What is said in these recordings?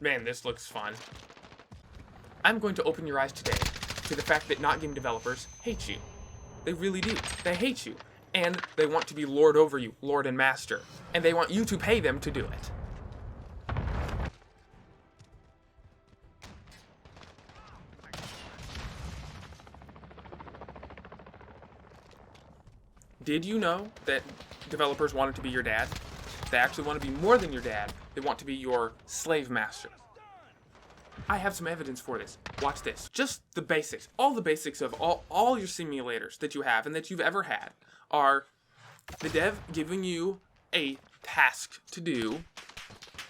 Man, this looks fun. I'm going to open your eyes today to the fact that not game developers hate you. They really do. They hate you. And they want to be lord over you, lord and master. And they want you to pay them to do it. Did you know that developers wanted to be your dad? They actually want to be more than your dad. They want to be your slave master. I have some evidence for this. Watch this. Just the basics. All the basics of all your simulators that you have and that you've ever had are the dev giving you a task to do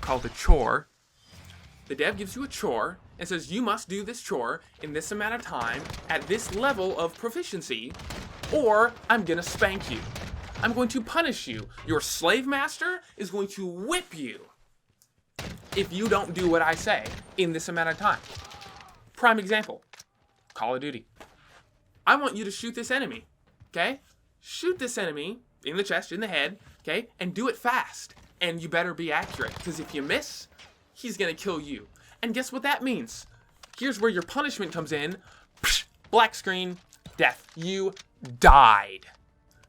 called a chore. The dev gives you a chore and says you must do this chore in this amount of time at this level of proficiency, or I'm gonna spank you. I'm going to punish you. Your slave master is going to whip you if you don't do what I say in this amount of time. Prime example, Call of Duty. I want you to shoot this enemy, okay? Shoot this enemy in the chest, in the head, okay? And do it fast. And you better be accurate, because if you miss, he's gonna kill you. And guess what that means? Here's where your punishment comes in. Psh, black screen, death. You died.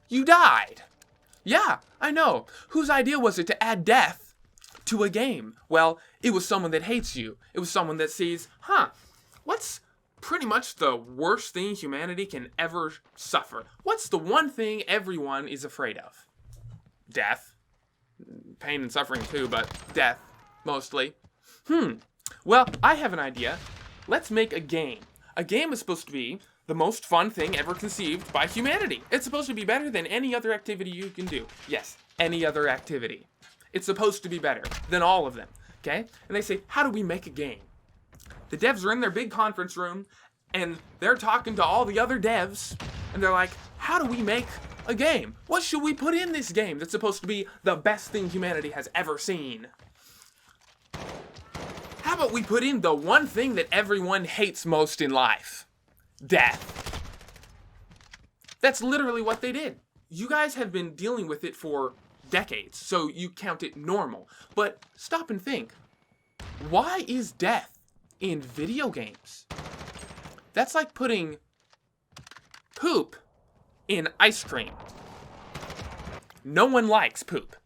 You died. Yeah, I know. Whose idea was it to add death to a game? Well, it was someone that hates you. It was someone that sees, what's pretty much the worst thing humanity can ever suffer? What's the one thing everyone is afraid of? Death. Pain and suffering too, but death, mostly. Well, I have an idea. Let's make a game. A game is supposed to be the most fun thing ever conceived by humanity. It's supposed to be better than any other activity you can do. Yes, any other activity. It's supposed to be better than all of them, okay? And they say, how do we make a game? The devs are in their big conference room, and they're talking to all the other devs, and they're like, how do we make a game? What should we put in this game that's supposed to be the best thing humanity has ever seen? How about we put in the one thing that everyone hates most in life? Death. That's literally what they did. You guys have been dealing with it for decades, so you count it normal. But stop and think. Why is death in video games? That's like putting poop in ice cream. No one likes poop.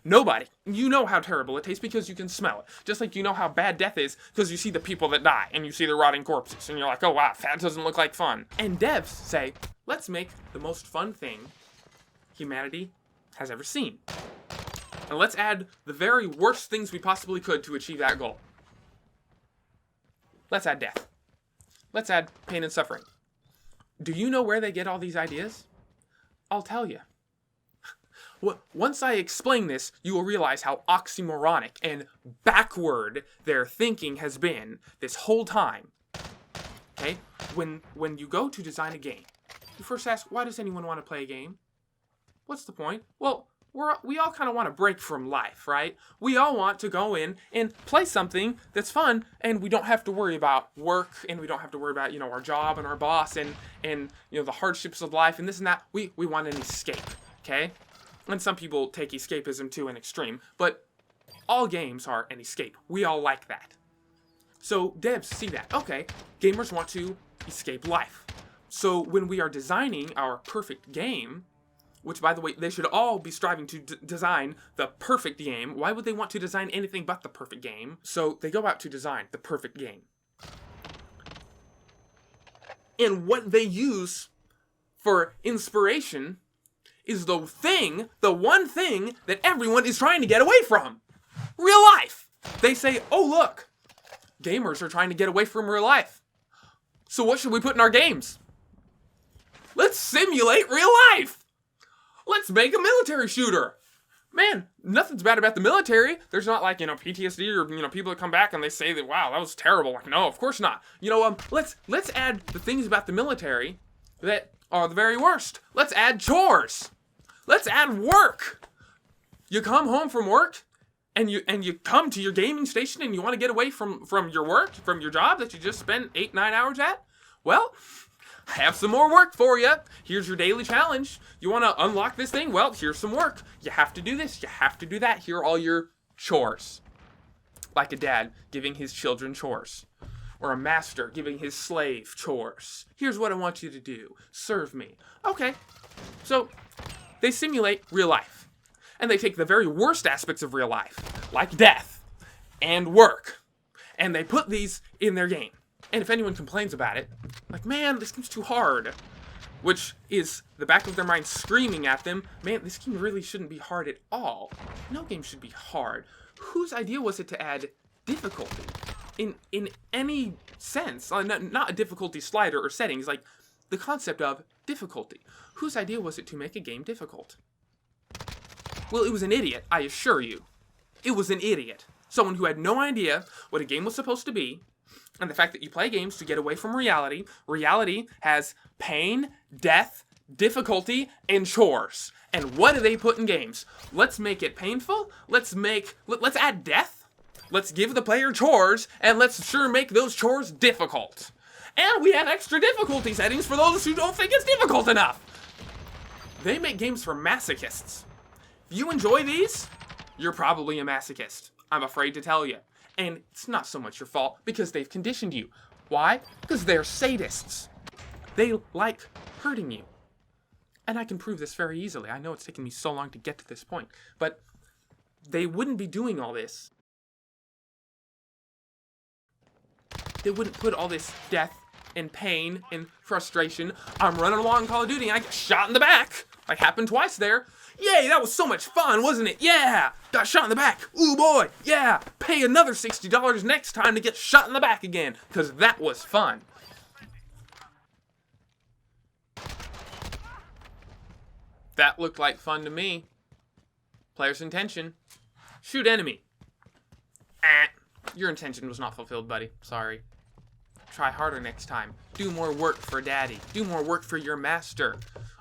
Nobody. You know how terrible it tastes because you can smell it. Just like you know how bad death is because you see the people that die and you see the rotting corpses and you're like, oh wow, that doesn't look like fun. And devs say, let's make the most fun thing humanity has ever seen. And let's add the very worst things we possibly could to achieve that goal. Let's add death. Let's add pain and suffering. Do you know where they get all these ideas? I'll tell you. Once I explain this, you will realize how oxymoronic and backward their thinking has been this whole time. Okay? When you go to design a game, you first ask, why does anyone want to play a game? What's the point? Well, we all kind of want to break from life, right? We all want to go in and play something that's fun, and we don't have to worry about work, and we don't have to worry about, our job and our boss and the hardships of life and this and that. We want an escape, okay? And some people take escapism to an extreme, but all games are an escape. We all like that. So devs see that. Okay, gamers want to escape life. So when we are designing our perfect game, which by the way, they should all be striving to design the perfect game. Why would they want to design anything but the perfect game? So they go out to design the perfect game. And what they use for inspiration is the one thing that everyone is trying to get away from. Real life. They say, oh look, gamers are trying to get away from real life. So what should we put in our games? Let's simulate real life. Let's make a military shooter. Man, nothing's bad about the military. There's not like, PTSD or, people that come back and they say that, wow, that was terrible. Like, no, of course not. Let's add the things about the military that are the very worst. Let's add chores. Let's add work. You come home from work and you come to your gaming station and you want to get away from your work, from your job that you just spent 8-9 hours at. Well, I have some more work for you. Here's your daily challenge. You want to unlock this thing? Well, here's some work. You have to do this. You have to do that. Here are all your chores. like a dad giving his children chores, or a master giving his slave chores. Here's what I want you to do. Serve me. Okay, so they simulate real life. And they take the very worst aspects of real life, like death and work, and they put these in their game. And if anyone complains about it, like, man, this game's too hard, which is the back of their mind screaming at them, man, this game really shouldn't be hard at all. No game should be hard. Whose idea was it to add difficulty? In any sense, not a difficulty slider or settings, like the concept of difficulty. Whose idea was it to make a game difficult? Well, it was an idiot, I assure you. It was an idiot. Someone who had no idea what a game was supposed to be, and the fact that you play games to get away from reality. Reality has pain, death, difficulty, and chores. And what do they put in games? Let's make it painful, let's add death, let's give the player chores, and let's sure make those chores difficult. And we have extra difficulty settings for those who don't think it's difficult enough. They make games for masochists. If you enjoy these, you're probably a masochist. I'm afraid to tell you. And it's not so much your fault, because they've conditioned you. Why? Because they're sadists. They like hurting you. And I can prove this very easily. I know it's taken me so long to get to this point. But they wouldn't be doing all this. They wouldn't put all this death and pain and frustration. I'm running along Call of Duty and I get shot in the back. Like, happened twice there. Yay, that was so much fun, wasn't it? Yeah! Got shot in the back. Ooh, boy. Yeah! Pay another $60 next time to get shot in the back again, because that was fun. That looked like fun to me. Player's intention. Shoot enemy. Your intention was not fulfilled, buddy. Sorry. Try harder next time. Do more work for daddy. Do more work for your master.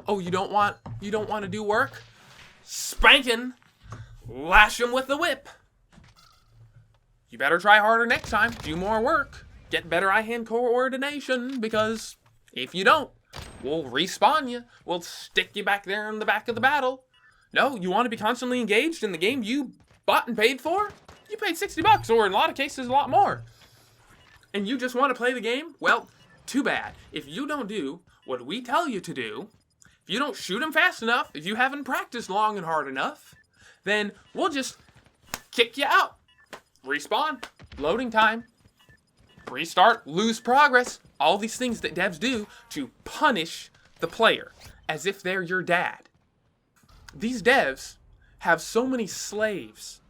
Oh, you don't want to do work? Spanking. Lash him with the whip. You better try harder next time. Do more work. Get better eye-hand coordination, because if you don't, we'll respawn you. We'll stick you back there in the back of the battle. No, you want to be constantly engaged in the game you bought and paid for? You paid $60, or in a lot of cases, a lot more. And you just want to play the game? Well, too bad. If you don't do what we tell you to do, if you don't shoot them fast enough, if you haven't practiced long and hard enough, then we'll just kick you out. Respawn, loading time, restart, lose progress. All these things that devs do to punish the player, as if they're your dad. These devs have so many slaves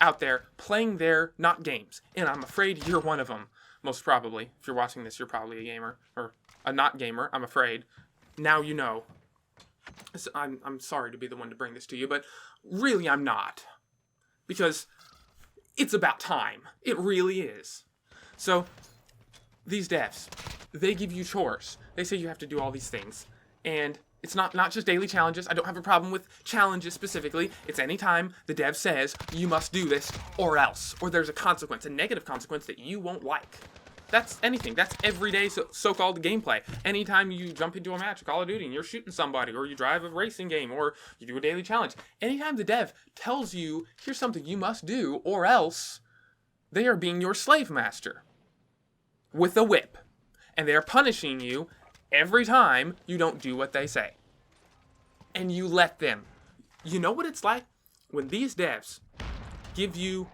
out there playing their not games, and I'm afraid you're one of them, most probably. If you're watching this, you're probably a gamer, or a not gamer, I'm afraid. Now you know. I'm sorry to be the one to bring this to you, but really I'm not. Because it's about time. It really is. So, these devs, they give you chores. They say you have to do all these things. And it's not just daily challenges. I don't have a problem with challenges specifically. It's any time the dev says, you must do this, or else. Or there's a consequence, a negative consequence that you won't like. That's anything. That's everyday so-called gameplay. Anytime you jump into a match of Call of Duty and you're shooting somebody, or you drive a racing game, or you do a daily challenge. Anytime the dev tells you, here's something you must do, or else, they are being your slave master. With a whip. And they are punishing you every time you don't do what they say. And you let them. You know what it's like when these devs give you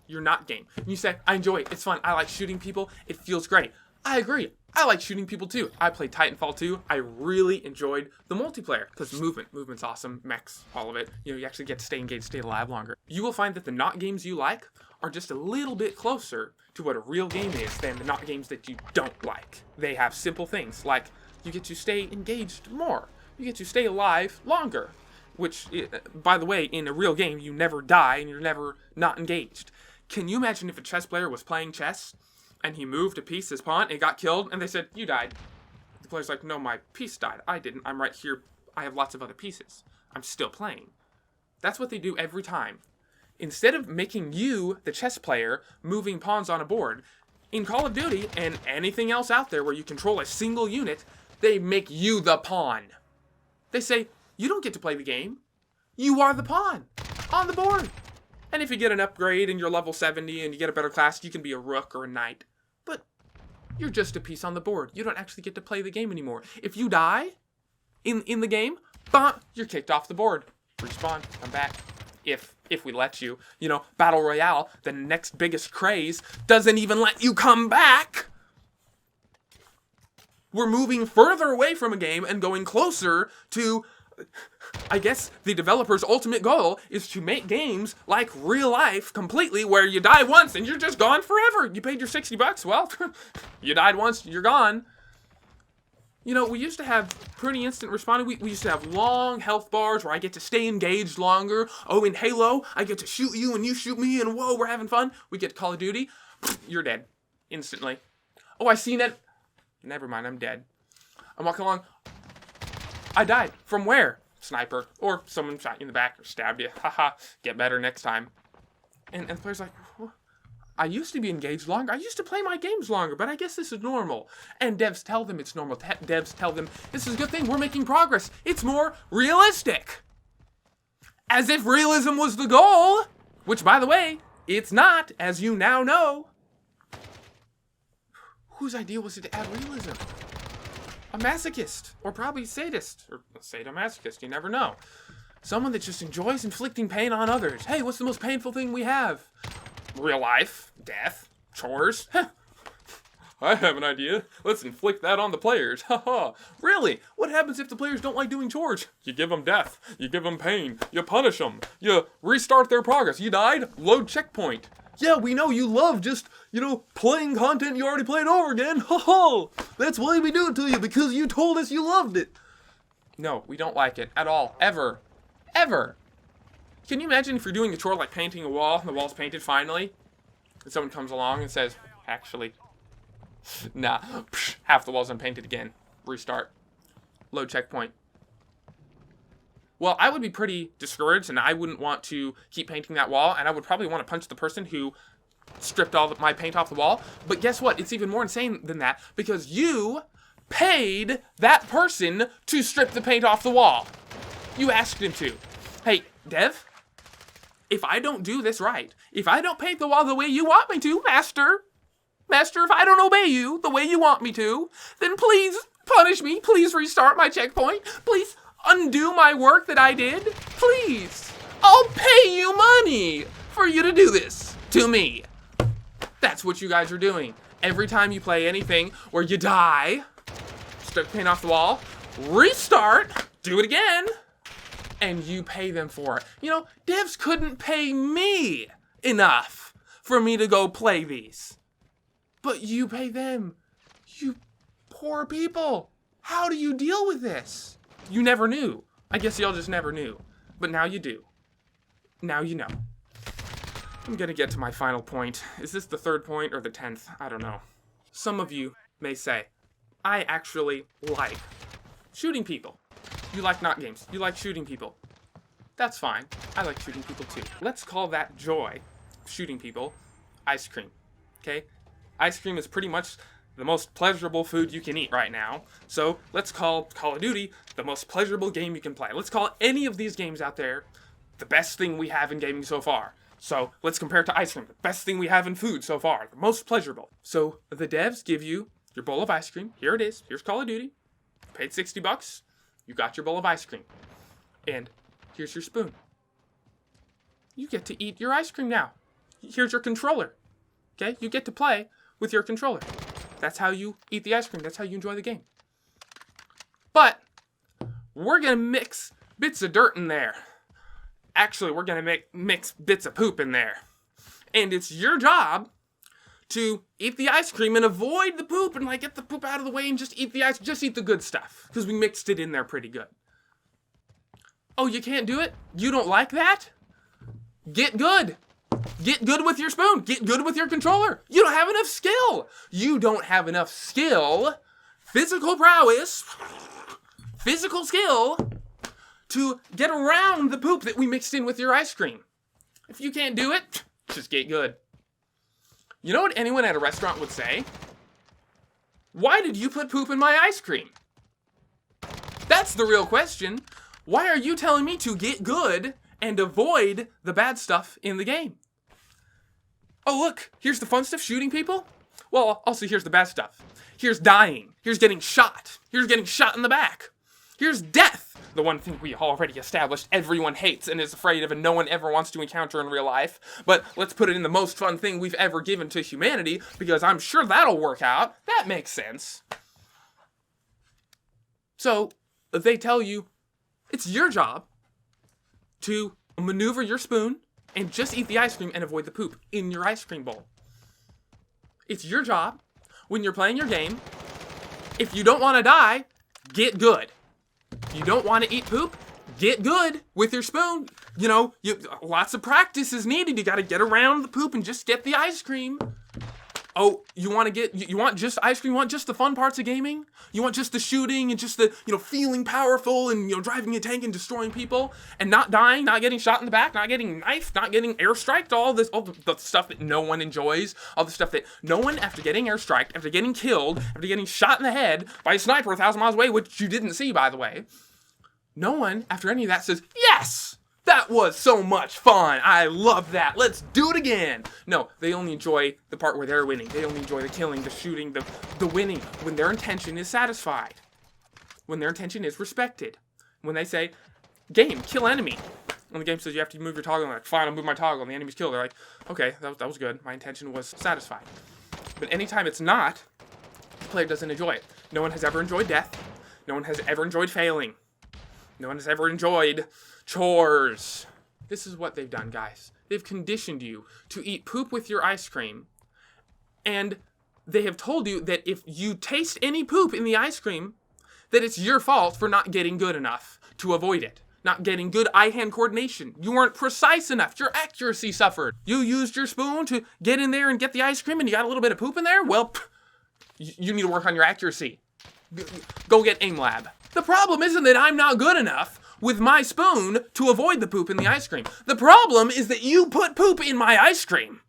your not game. And you say, I enjoy it. It's fun. I like shooting people. It feels great. I agree. I like shooting people too. I played Titanfall 2. I really enjoyed the multiplayer because movement's awesome. Mechs, all of it. You actually get to stay engaged, stay alive longer. You will find that the not games you like are just a little bit closer to what a real game is than the not games that you don't like. They have simple things like you get to stay engaged more. You get to stay alive longer. Which, by the way, in a real game, you never die and you're never not engaged. Can you imagine if a chess player was playing chess and he moved a piece, his pawn, and got killed, and they said, you died. The player's like, no, my piece died. I didn't. I'm right here. I have lots of other pieces. I'm still playing. That's what they do every time. Instead of making you, the chess player, moving pawns on a board, in Call of Duty and anything else out there where you control a single unit, they make you the pawn. They say, you don't get to play the game. You are the pawn on the board. And if you get an upgrade and you're level 70 and you get a better class, you can be a rook or a knight. But you're just a piece on the board. You don't actually get to play the game anymore. If you die in the game, you're kicked off the board. Respawn, come back. If we let you. You know, Battle Royale, the next biggest craze, doesn't even let you come back. We're moving further away from a game and going closer to, I guess, the developer's ultimate goal is to make games like real life completely, where you die once and you're just gone forever. You paid your $60, well, you died once, you're gone. You know, we used to have pretty instant responding. We used to have long health bars where I get to stay engaged longer. Oh, in Halo, I get to shoot you and you shoot me, and whoa, we're having fun. We get to Call of Duty, you're dead instantly. Oh, I seen it. Never mind, I'm dead. I'm walking along. I died. From where? Sniper. Or someone shot you in the back or stabbed you. Haha, get better next time. And the player's like, well, I used to be engaged longer. I used to play my games longer, but I guess this is normal. And devs tell them it's normal. Devs tell them, this is a good thing. We're making progress. It's more realistic. As if realism was the goal. Which, by the way, it's not, as you now know. Whose idea was it to add realism? A masochist, or probably sadist, or a sadomasochist, you never know. Someone that just enjoys inflicting pain on others. Hey, what's the most painful thing we have? Real life, death, chores. I have an idea. Let's inflict that on the players. Haha. Really? What happens if the players don't like doing chores? You give them death. You give them pain. You punish them. You restart their progress. You died? Load checkpoint. Yeah, we know you love just, playing content you already played over again. Haha. That's why we do it to you, because you told us you loved it. No, we don't like it at all. Ever. Ever. Can you imagine if you're doing a chore like painting a wall, and the wall's painted finally, and someone comes along and says, actually, nah, half the wall's unpainted again. Restart. Load checkpoint. Well, I would be pretty discouraged, and I wouldn't want to keep painting that wall, and I would probably want to punch the person who stripped all my paint off the wall. But guess what? It's even more insane than that, because you paid that person to strip the paint off the wall. You asked him to. Hey, Dev, if I don't do this right, if I don't paint the wall the way you want me to, Master, if I don't obey you the way you want me to, then please punish me. Please restart my checkpoint. Please undo my work that I did. Please. I'll pay you money for you to do this to me. That's what you guys are doing. Every time you play anything where you die, strip paint off the wall, restart, do it again, and you pay them for it. Devs couldn't pay me enough for me to go play these. But you pay them. You poor people. How do you deal with this? You never knew. I guess y'all just never knew. But now you do. Now you know. I'm gonna get to my final point. Is this the third point or the 10th? I don't know. Some of you may say, I actually like shooting people. You like not games. You like shooting people. That's fine. I like shooting people too. Let's call that joy, shooting people, ice cream. Okay? Ice cream is pretty much the most pleasurable food you can eat right now. So let's call Call of Duty the most pleasurable game you can play. Let's call any of these games out there the best thing we have in gaming so far. So let's compare it to ice cream, the best thing we have in food so far, the most pleasurable. So the devs give you your bowl of ice cream. Here it is. Here's Call of Duty. You paid $60. You got your bowl of ice cream. And here's your spoon. You get to eat your ice cream now. Here's your controller. Okay? You get to play with your controller. That's how you eat the ice cream. That's how you enjoy the game. But we're going to mix bits of dirt in there. Actually, we're going to mix bits of poop in there. And it's your job to eat the ice cream and avoid the poop and get the poop out of the way and just eat the good stuff. Because we mixed it in there pretty good. Oh, you can't do it? You don't like that? Get good. Get good with your spoon. Get good with your controller. You don't have enough skill. You don't have enough skill, physical prowess, physical skill to get around the poop that we mixed in with your ice cream. If you can't do it, just get good. You know what anyone at a restaurant would say? Why did you put poop in my ice cream? That's the real question. Why are you telling me to get good and avoid the bad stuff in the game. Oh, look, here's the fun stuff, shooting people. Well, also here's the bad stuff. Here's dying. Here's getting shot. Here's getting shot in the back. Here's death. The one thing we already established everyone hates and is afraid of and no one ever wants to encounter in real life. But let's put it in the most fun thing we've ever given to humanity, because I'm sure that'll work out. That makes sense. So, they tell you it's your job to maneuver your spoon and just eat the ice cream and avoid the poop in your ice cream bowl. It's your job when you're playing your game. If you don't want to die, get good. You don't want to eat poop? Get good with your spoon. You know, lots of practice is needed. You got to get around the poop and just get the ice cream. Oh, you want just ice cream? You want just the fun parts of gaming? You want just the shooting and just the, feeling powerful and, driving a tank and destroying people and not dying, not getting shot in the back, not getting knifed, not getting airstriked, all the stuff that no one enjoys, all the stuff that no one, after getting airstriked, after getting killed, after getting shot in the head by a sniper 1,000 miles away, which you didn't see, by the way, no one, after any of that, says, yes! That was so much fun. I love that. Let's do it again. No, they only enjoy the part where they're winning. They only enjoy the killing, the shooting, the winning, when their intention is satisfied. When their intention is respected. When they say, game, kill enemy. And the game says you have to move your toggle. I'm like, fine, I'll move my toggle. And the enemy's killed. They're like, okay, that was good. My intention was satisfied. But anytime it's not, the player doesn't enjoy it. No one has ever enjoyed death. No one has ever enjoyed failing. No one has ever enjoyed chores. This is what they've done, guys. They've conditioned you to eat poop with your ice cream. And they have told you that if you taste any poop in the ice cream, that it's your fault for not getting good enough to avoid it. Not getting good eye-hand coordination. You weren't precise enough. Your accuracy suffered. You used your spoon to get in there and get the ice cream and you got a little bit of poop in there? Well, you need to work on your accuracy. Go get aim lab. The problem isn't that I'm not good enough with my spoon to avoid the poop in the ice cream. The problem is that you put poop in my ice cream.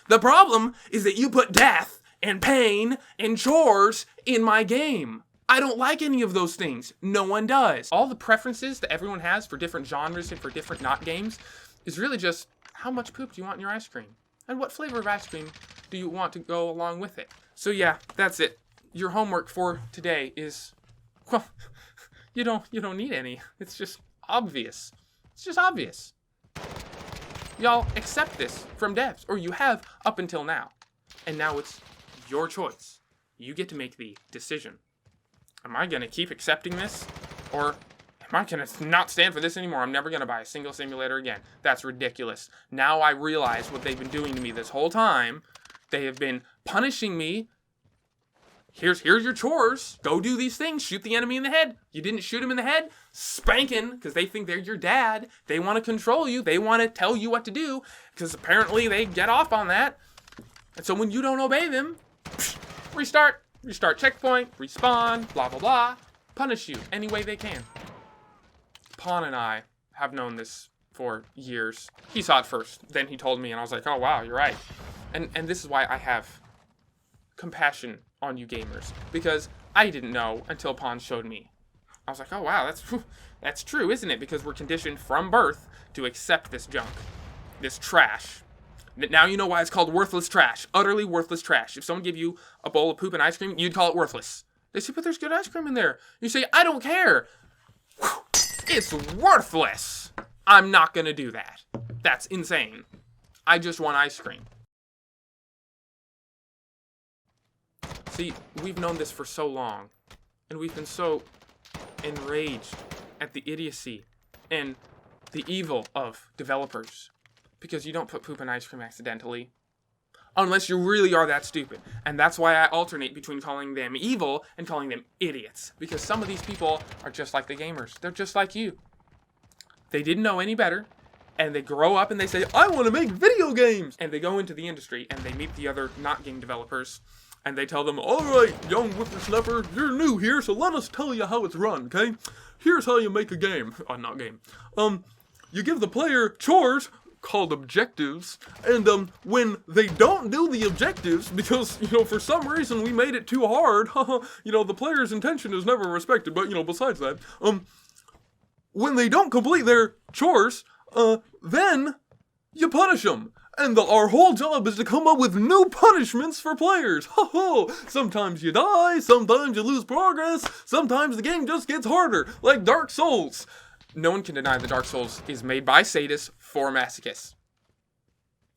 The problem is that you put death and pain and chores in my game. I don't like any of those things. No one does. All the preferences that everyone has for different genres and for different not games is really just how much poop do you want in your ice cream? And what flavor of ice cream do you want to go along with it? So yeah, that's it. Your homework for today is, well, you don't need any. It's just obvious. It's just obvious. Y'all accept this from devs, or you have up until now. And now it's your choice. You get to make the decision. Am I going to keep accepting this? Or am I going to not stand for this anymore? I'm never going to buy a single simulator again. That's ridiculous. Now I realize what they've been doing to me this whole time. They have been punishing me. Here's your chores. Go do these things. Shoot the enemy in the head. You didn't shoot him in the head? Spanking, because they think they're your dad. They want to control you. They want to tell you what to do, because apparently they get off on that. And so when you don't obey them, restart checkpoint, respawn, blah, blah, blah. Punish you any way they can. Pon and I have known this for years. He saw it first. Then he told me, and I was like, oh, wow, you're right. And this is why I have compassion on you gamers, because I didn't know until Pon showed me. I was like, oh wow, that's true, isn't it? Because we're conditioned from birth to accept this junk, this trash. Now you know why it's called worthless trash, utterly worthless trash. If someone gave you a bowl of poop and ice cream, you'd call it worthless. They say, but there's good ice cream in there. You say, I don't care. It's worthless. I'm not gonna do that. That's insane. I just want ice cream. See, we've known this for so long, and we've been so enraged at the idiocy and the evil of developers, because you don't put poop in ice cream accidentally, unless you really are that stupid. And that's why I alternate between calling them evil and calling them idiots, because some of these people are just like the gamers. They're just like you. They didn't know any better, and they grow up and they say, I want to make video games! And they go into the industry and they meet the other not game developers, and they tell them, all right, young whippersnapper, you're new here, so let us tell you how it's run, okay? Here's how you make a game. Not game. You give the player chores called objectives, and when they don't do the objectives, because, for some reason we made it too hard, the player's intention is never respected, but, besides that, when they don't complete their chores, then you punish them. And our whole job is to come up with new punishments for players. Ho ho! Sometimes you die, sometimes you lose progress, sometimes the game just gets harder, like Dark Souls. No one can deny that Dark Souls is made by sadists for masochists.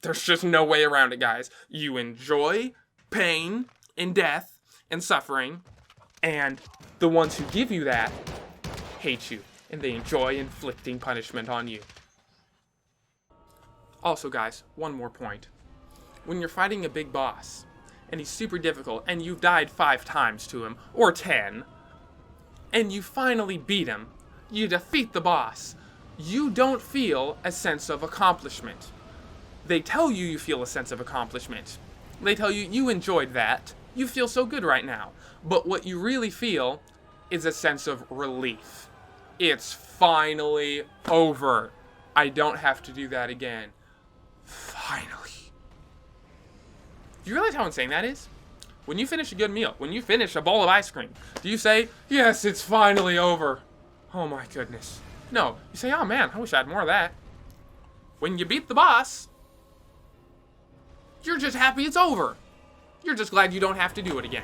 There's just no way around it, guys. You enjoy pain and death and suffering, and the ones who give you that hate you, and they enjoy inflicting punishment on you. Also, guys, one more point. When you're fighting a big boss, and he's super difficult, and you've died 5 times to him, or 10, and you finally beat him, you defeat the boss, you don't feel a sense of accomplishment. They tell you you feel a sense of accomplishment. They tell you you enjoyed that, you feel so good right now. But what you really feel is a sense of relief. It's finally over. I don't have to do that again. Finally. Do you realize how insane that is? When you finish a good meal, when you finish a bowl of ice cream, do you say, yes, it's finally over? Oh my goodness. No, you say, oh man, I wish I had more of that. When you beat the boss, you're just happy it's over. You're just glad you don't have to do it again.